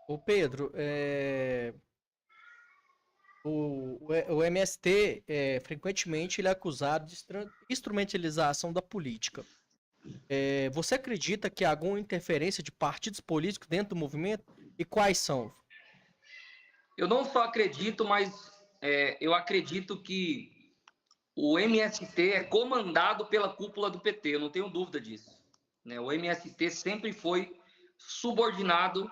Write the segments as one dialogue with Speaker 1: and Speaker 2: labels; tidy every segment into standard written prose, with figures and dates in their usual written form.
Speaker 1: Ô Pedro, o MST, frequentemente, ele é acusado de instrumentalização da política. Você acredita que há alguma interferência de partidos políticos dentro do movimento? E quais são?
Speaker 2: Eu não só acredito, mas eu acredito que o MST é comandado pela cúpula do PT, eu não tenho dúvida disso. Né? O MST sempre foi subordinado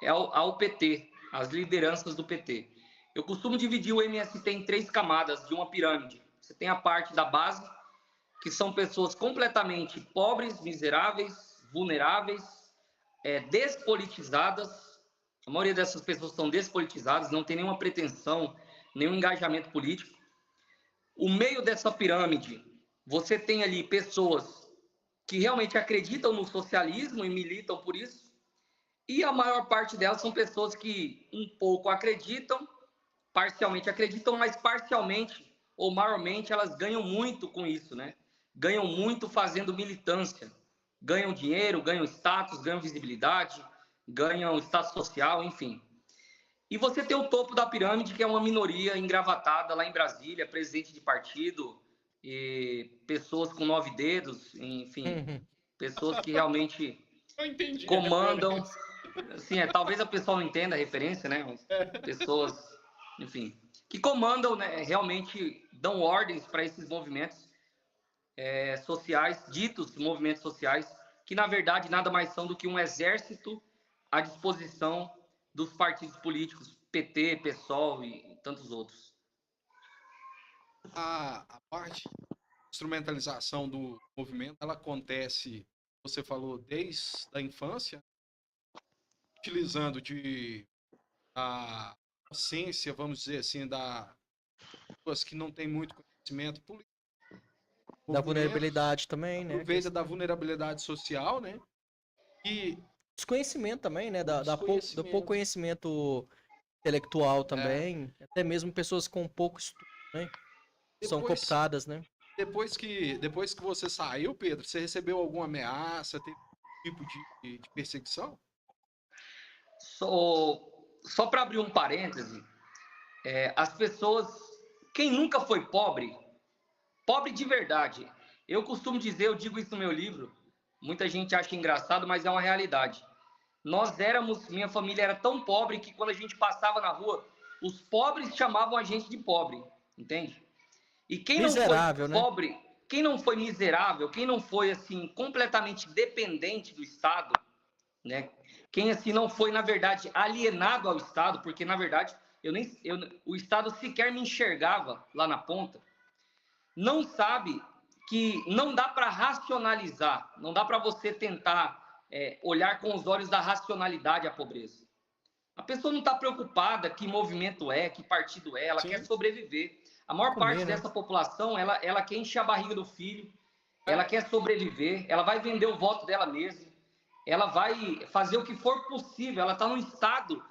Speaker 2: ao PT, às lideranças do PT. Eu costumo dividir o MST em 3 camadas de uma pirâmide. Você tem a parte da base, que são pessoas completamente pobres, miseráveis, vulneráveis, despolitizadas. A maioria dessas pessoas são despolitizadas, não tem nenhuma pretensão, nenhum engajamento político. O meio dessa pirâmide, você tem ali pessoas que realmente acreditam no socialismo e militam por isso, e a maior parte delas são pessoas que um pouco acreditam, parcialmente acreditam, mas parcialmente ou maiormente elas ganham muito com isso, né? Ganham muito fazendo militância, ganham dinheiro, ganham status, ganham visibilidade, ganham status social, enfim. E você tem o topo da pirâmide, que é uma minoria engravatada lá em Brasília, presidente de partido, e pessoas com 9 dedos, enfim, pessoas que realmente comandam. Assim, talvez a pessoa não entenda a referência, né? Mas pessoas, enfim, que comandam, né? Realmente dão ordens para esses movimentos sociais, ditos movimentos sociais, que na verdade nada mais são do que um exército à disposição dos partidos políticos, PT, PSOL e tantos outros.
Speaker 3: A parte de instrumentalização do movimento, ela acontece, você falou, desde a infância, utilizando a essência, vamos dizer assim, da pessoas que não têm muito conhecimento político.
Speaker 1: Da vulnerabilidade também, né?
Speaker 3: Aproveita da vulnerabilidade social, né? E
Speaker 1: desconhecimento também, né? Do pouco conhecimento intelectual também. Até mesmo pessoas com pouco estudo, né? São cooptadas, né?
Speaker 3: Depois que você saiu, Pedro, você recebeu alguma ameaça? Teve tipo de perseguição?
Speaker 2: Só para abrir um parêntese, as pessoas, quem nunca foi pobre de verdade, eu costumo dizer, eu digo isso no meu livro, muita gente acha engraçado, mas é uma realidade. Minha família era tão pobre que quando a gente passava na rua, os pobres chamavam a gente de pobre, entende? E quem
Speaker 1: miserável,
Speaker 2: não foi pobre, né? Quem não foi miserável, quem não foi assim completamente dependente do Estado, né? Quem assim não foi na verdade alienado ao Estado, porque na verdade o Estado sequer me enxergava lá na ponta, não sabe que não dá para racionalizar, não dá para você tentar olhar com os olhos da racionalidade a pobreza. A pessoa não está preocupada que movimento que partido ela
Speaker 3: Sim.
Speaker 2: quer sobreviver. A maior parte dessa população, ela quer encher a barriga do filho, ela quer sobreviver, ela vai vender o voto dela mesma, ela vai fazer o que for possível, ela está num estado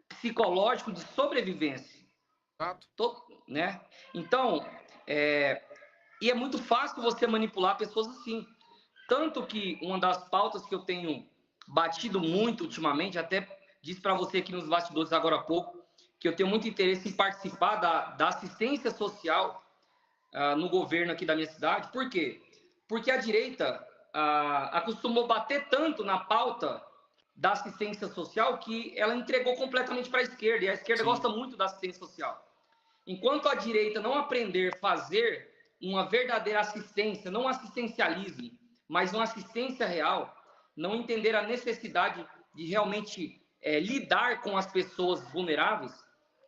Speaker 2: psicológico de sobrevivência. Né? Então, e é muito fácil você manipular pessoas assim. Tanto que uma das pautas que eu tenho batido muito ultimamente, até disse para você aqui nos bastidores agora há pouco, que eu tenho muito interesse em participar da assistência social no governo aqui da minha cidade. Por quê? Porque a direita acostumou bater tanto na pauta da assistência social que ela entregou completamente para a esquerda, e a esquerda gosta muito da assistência social. Enquanto a direita não aprender a fazer uma verdadeira assistência, não um assistencialismo, mas uma assistência real, não entender a necessidade de realmente lidar com as pessoas vulneráveis,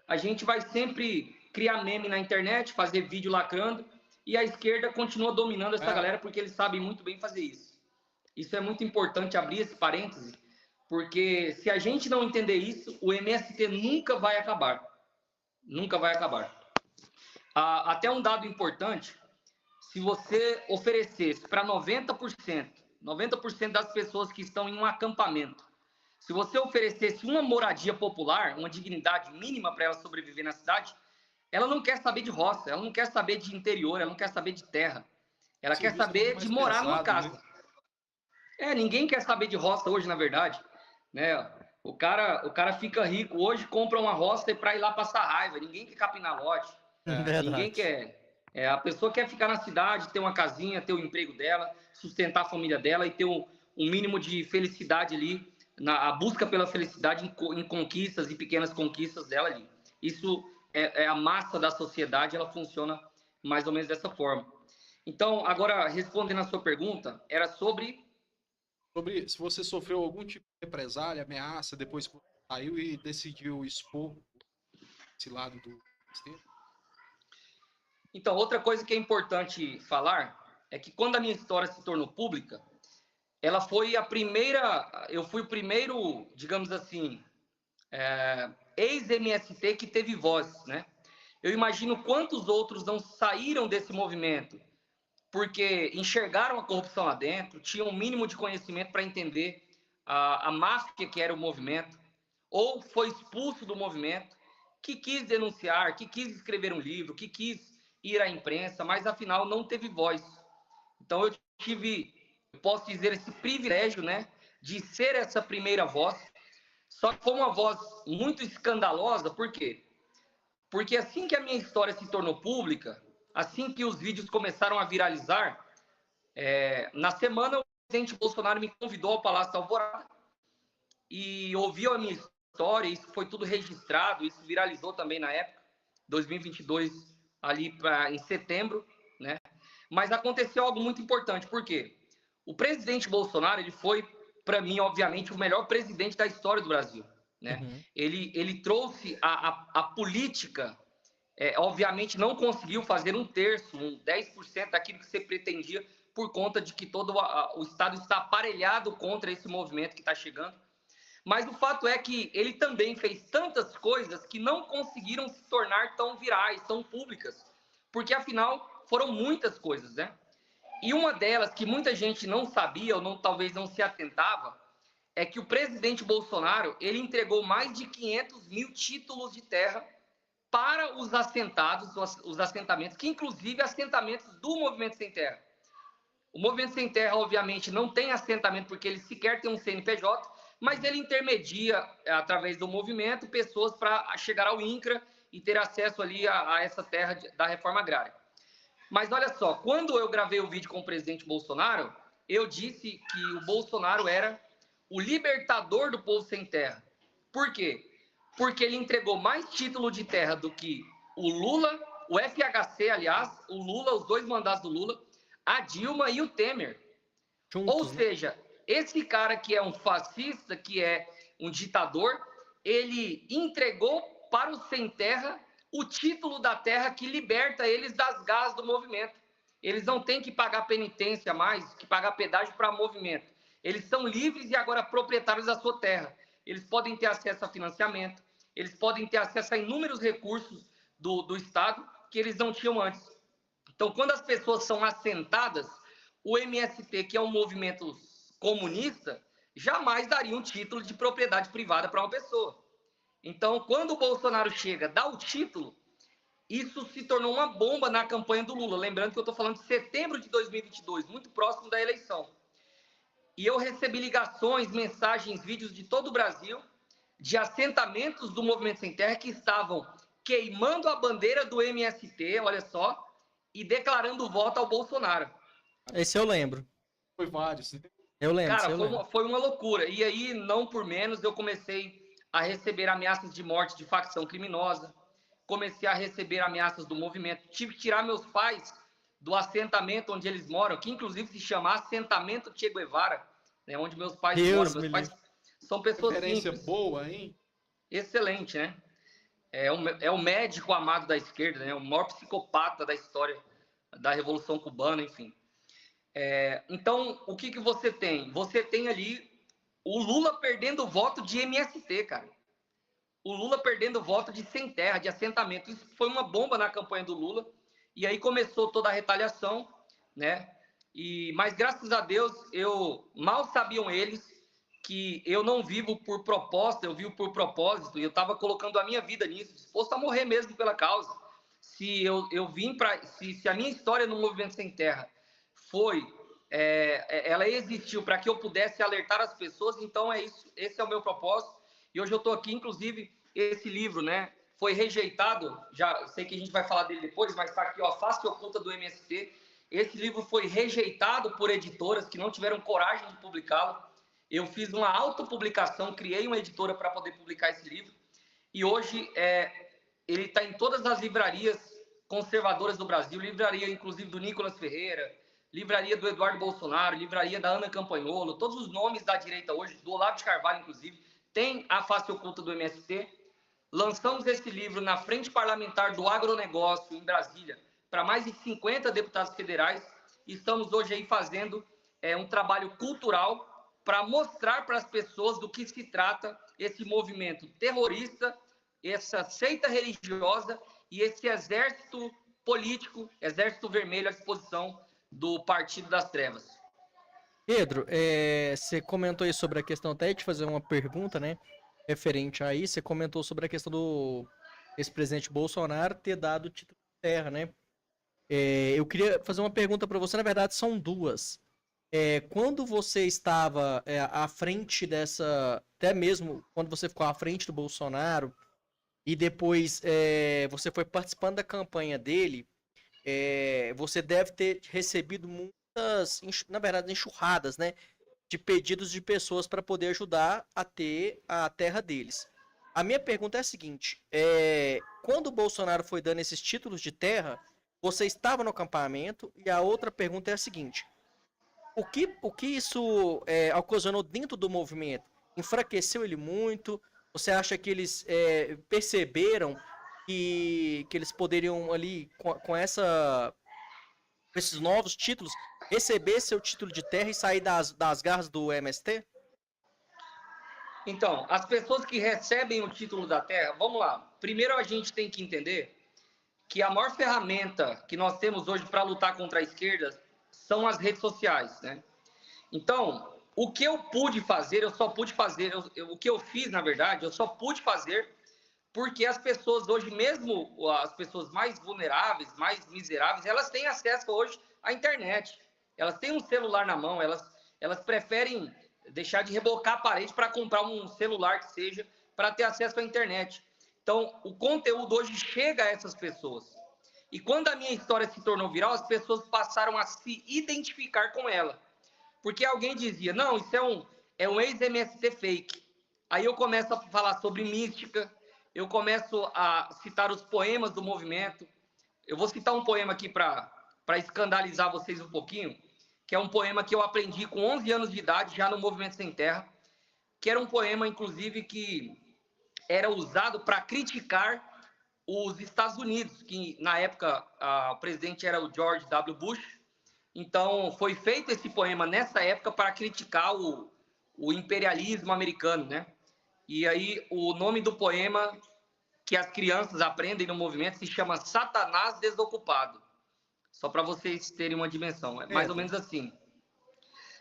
Speaker 2: a gente vai sempre criar meme na internet, fazer vídeo lacrando, e a esquerda continua dominando essa galera porque eles sabem muito bem fazer isso. Isso é muito importante abrir esse parêntese, porque se a gente não entender isso, o MST nunca vai acabar. Nunca vai acabar. Até um dado importante, se você oferecesse para 90% das pessoas que estão em um acampamento, se você oferecesse uma moradia popular, uma dignidade mínima para ela sobreviver na cidade, ela não quer saber de roça, ela não quer saber de interior, ela não quer saber de terra. Ela quer saber de morar numa casa. Ninguém quer saber de roça hoje, na verdade. Né? O cara fica rico hoje, compra uma roça para ir lá passar raiva. Ninguém quer capinar lote. Ninguém quer. A pessoa quer ficar na cidade, ter uma casinha, ter o emprego dela, sustentar a família dela e ter um mínimo de felicidade ali, a busca pela felicidade em conquistas e pequenas conquistas dela ali. Isso é a massa da sociedade, ela funciona mais ou menos dessa forma. Então, agora, respondendo a sua pergunta, era sobre
Speaker 3: se você sofreu algum tipo de represália, ameaça, depois que você saiu e decidiu expor esse lado do sistema.
Speaker 2: Então, outra coisa que é importante falar é que quando a minha história se tornou pública, ela foi a primeira, eu fui o primeiro, digamos assim, ex-MST que teve voz, né? Eu imagino quantos outros não saíram desse movimento porque enxergaram a corrupção lá dentro, tinham um mínimo de conhecimento para entender a máfia que era o movimento, ou foi expulso do movimento, que quis denunciar, que quis escrever um livro, que quis ir à imprensa, mas afinal não teve voz. Então eu posso dizer, esse privilégio, né, de ser essa primeira voz. Só que foi uma voz muito escandalosa, por quê? Porque assim que a minha história se tornou pública, assim que os vídeos começaram a viralizar, na semana o presidente Bolsonaro me convidou ao Palácio Alvorada e ouviu a minha história, isso foi tudo registrado, isso viralizou também na época, 2022, ali em setembro, né? Mas aconteceu algo muito importante, por quê? O presidente Bolsonaro, ele foi, para mim, obviamente, o melhor presidente da história do Brasil, né?
Speaker 1: Uhum.
Speaker 2: Ele trouxe a política, obviamente não conseguiu fazer um terço, 10% daquilo que você pretendia, por conta de que todo o Estado está aparelhado contra esse movimento que está chegando. Mas o fato é que ele também fez tantas coisas que não conseguiram se tornar tão virais, tão públicas, porque afinal foram muitas coisas, né? E uma delas que muita gente não sabia ou talvez não se atentava é que o presidente Bolsonaro, ele entregou mais de 500 mil títulos de terra para os assentados, os assentamentos, que inclusive assentamentos do Movimento Sem Terra. O Movimento Sem Terra, obviamente, não tem assentamento porque ele sequer tem um CNPJ, mas ele intermedia, através do movimento, pessoas para chegar ao INCRA e ter acesso ali a essa terra da reforma agrária. Mas olha só, quando eu gravei o vídeo com o presidente Bolsonaro, eu disse que o Bolsonaro era o libertador do povo sem terra. Por quê? Porque ele entregou mais título de terra do que o Lula, o FHC, aliás, o Lula, os dois mandatos do Lula, a Dilma e o Temer. Juntos, ou seja, esse cara que é um fascista, que é um ditador, ele entregou para os sem terra o título da terra que liberta eles das garras do movimento. Eles não têm que pagar penitência mais, que pagar pedágio para movimento. Eles são livres e agora proprietários da sua terra. Eles podem ter acesso a financiamento, eles podem ter acesso a inúmeros recursos do Estado que eles não tinham antes. Então, quando as pessoas são assentadas, o MST, que é um movimento comunista, jamais daria um título de propriedade privada para uma pessoa. Então, quando o Bolsonaro chega, dá o título, isso se tornou uma bomba na campanha do Lula. Lembrando que eu estou falando de setembro de 2022, muito próximo da eleição. E eu recebi ligações, mensagens, vídeos de todo o Brasil, de assentamentos do Movimento Sem Terra que estavam queimando a bandeira do MST, olha só, e declarando voto ao Bolsonaro.
Speaker 1: Esse eu lembro.
Speaker 3: Foi vários.
Speaker 1: Eu lembro.
Speaker 2: Cara, foi uma loucura. E aí, não por menos, eu comecei a receber ameaças de morte de facção criminosa, comecei a receber ameaças do movimento, tive que tirar meus pais do assentamento onde eles moram, que inclusive se chama Assentamento Che Guevara, né, onde meus pais moram. Meus pais são pessoas
Speaker 3: referência
Speaker 2: simples.
Speaker 3: Boa, hein?
Speaker 2: Excelente, né? É o médico amado da esquerda, né? O maior psicopata da história da Revolução Cubana, enfim. Então, o que você tem? Você tem ali o Lula perdendo o voto de MST, cara. O Lula perdendo o voto de sem terra, de assentamento. Isso foi uma bomba na campanha do Lula. E aí começou toda a retaliação, né? Mas graças a Deus, mal sabiam eles que eu não vivo por proposta, eu vivo por propósito. E eu estava colocando a minha vida nisso, disposto a morrer mesmo pela causa. Se eu vim para... Se a minha história no Movimento Sem Terra ela existiu para que eu pudesse alertar as pessoas, então esse é o meu propósito. E hoje eu estou aqui, inclusive, esse livro, né, foi rejeitado, já sei que a gente vai falar dele depois, mas está aqui, ó, Face Oculta do MST. Esse livro foi rejeitado por editoras que não tiveram coragem de publicá-lo. Eu fiz uma autopublicação, criei uma editora para poder publicar esse livro. E hoje ele está em todas as livrarias conservadoras do Brasil, livraria inclusive do Nicolas Ferreira, livraria do Eduardo Bolsonaro, livraria da Ana Campanholo, todos os nomes da direita hoje, do Olavo de Carvalho, inclusive, tem a Face Oculta do MST. Lançamos esse livro na Frente Parlamentar do Agronegócio, em Brasília, para mais de 50 deputados federais. Estamos hoje aí fazendo um trabalho cultural para mostrar para as pessoas do que se trata esse movimento terrorista, essa seita religiosa e esse exército político, exército vermelho à disposição do Partido das Trevas.
Speaker 1: Pedro, você comentou aí sobre a questão, até de fazer uma pergunta, né, referente a isso, você comentou sobre a questão do ex-presidente Bolsonaro ter dado o título de terra, né? Eu queria fazer uma pergunta para você, na verdade são duas. Quando você estava à frente dessa, até mesmo quando você ficou à frente do Bolsonaro, e depois você foi participando da campanha dele, você deve ter recebido muitas, na verdade, enxurradas, né, de pedidos de pessoas para poder ajudar a ter a terra deles. A minha pergunta é a seguinte, quando o Bolsonaro foi dando esses títulos de terra, você estava no acampamento? E a outra pergunta é a seguinte, o que isso ocasionou dentro do movimento? Enfraqueceu ele muito? Você acha que eles perceberam que eles poderiam ali, com esses novos títulos, receber seu título de terra e sair das garras do MST?
Speaker 2: Então, as pessoas que recebem o título da terra, vamos lá. Primeiro a gente tem que entender que a maior ferramenta que nós temos hoje para lutar contra a esquerda são as redes sociais, né? Então, o que eu pude fazer, eu só pude fazer, o que eu fiz, na verdade, eu só pude fazer porque as pessoas hoje, mesmo as pessoas mais vulneráveis, mais miseráveis, elas têm acesso hoje à internet. Elas têm um celular na mão, elas preferem deixar de rebocar a parede para comprar um celular que seja, para ter acesso à internet. Então, o conteúdo hoje chega a essas pessoas. E quando a minha história se tornou viral, as pessoas passaram a se identificar com ela. Porque alguém dizia, não, isso é um ex-MST fake. Aí eu começo a falar sobre mística, eu começo a citar os poemas do movimento. Eu vou citar um poema aqui para escandalizar vocês um pouquinho, que é um poema que eu aprendi com 11 anos de idade, já no Movimento Sem Terra, que era um poema, inclusive, que era usado para criticar os Estados Unidos, que na época o presidente era o George W. Bush. Então, foi feito esse poema nessa época para criticar o imperialismo americano, né? E aí, o nome do poema que as crianças aprendem no movimento se chama Satanás Desocupado. Só para vocês terem uma dimensão. É mais ou menos assim.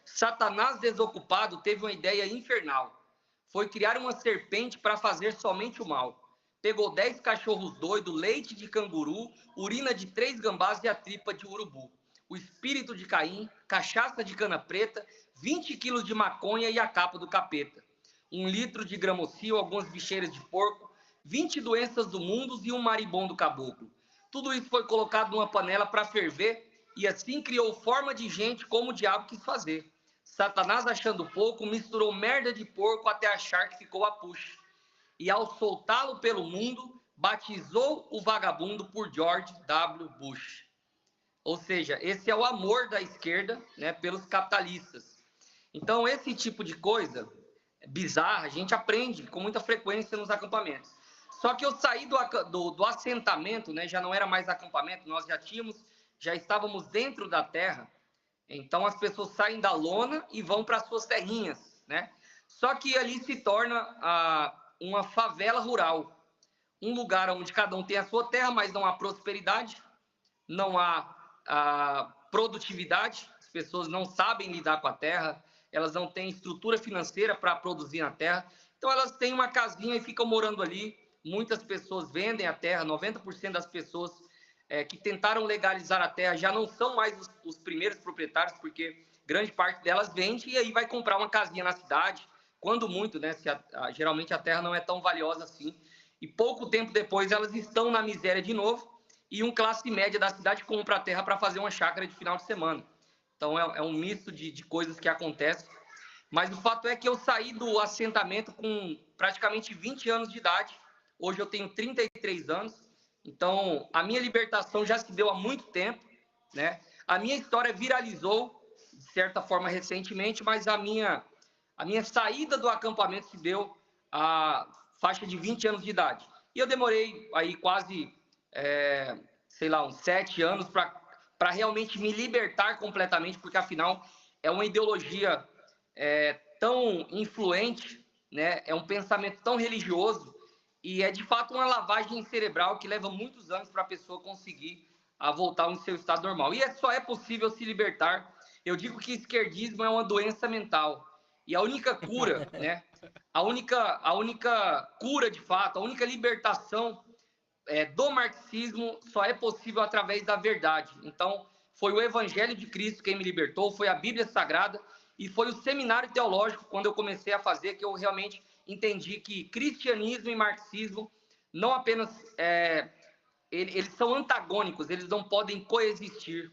Speaker 2: Satanás Desocupado teve uma ideia infernal. Foi criar uma serpente para fazer somente o mal. Pegou 10 cachorros doidos, leite de canguru, urina de 3 gambás e a tripa de urubu. O espírito de Caim, cachaça de cana preta, 20 quilos de maconha e a capa do capeta. 1 litro de gramocil, algumas bicheiras de porco, 20 doenças do mundo e um maribondo caboclo. Tudo isso foi colocado numa panela para ferver e assim criou forma de gente como o diabo quis fazer. Satanás, achando pouco, misturou merda de porco até achar que ficou a puxa. E ao soltá-lo pelo mundo, batizou o vagabundo por George W. Bush. Ou seja, esse é o amor da esquerda, né, pelos capitalistas. Então, esse tipo de coisa bizarra, a gente aprende com muita frequência nos acampamentos. Só que eu saí do assentamento, né, já não era mais acampamento, nós já estávamos dentro da terra. Então, as pessoas saem da lona e vão para suas terrinhas, né? Só que ali se torna uma favela rural. Um lugar onde cada um tem a sua terra, mas não há prosperidade, não há produtividade, as pessoas não sabem lidar com a terra, elas não têm estrutura financeira para produzir na terra, então elas têm uma casinha e ficam morando ali. Muitas pessoas vendem a terra, 90% das pessoas que tentaram legalizar a terra já não são mais os primeiros proprietários, porque grande parte delas vende e aí vai comprar uma casinha na cidade, quando muito, né? Geralmente a terra não é tão valiosa assim. E pouco tempo depois elas estão na miséria de novo e um classe média da cidade compra a terra para fazer uma chácara de final de semana. Então é um misto de coisas que acontecem. Mas o fato é que eu saí do assentamento com praticamente 20 anos de idade. Hoje eu tenho 33 anos. Então a minha libertação já se deu há muito tempo, né? A minha história viralizou, de certa forma, recentemente, mas a minha saída do acampamento se deu a faixa de 20 anos de idade. E eu demorei aí quase, sei lá, uns 7 anos para realmente me libertar completamente, porque afinal é uma ideologia tão influente, né? É um pensamento tão religioso e é de fato uma lavagem cerebral que leva muitos anos para a pessoa conseguir voltar ao seu estado normal. E só é possível se libertar. Eu digo que esquerdismo é uma doença mental. E a única cura, né? A única cura, de fato, a única libertação do marxismo só é possível através da verdade. Então, foi o Evangelho de Cristo quem me libertou, foi a Bíblia Sagrada e foi o seminário teológico, quando eu comecei a fazer, que eu realmente entendi que cristianismo e marxismo não apenas... eles são antagônicos, eles não podem coexistir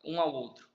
Speaker 2: um ao outro.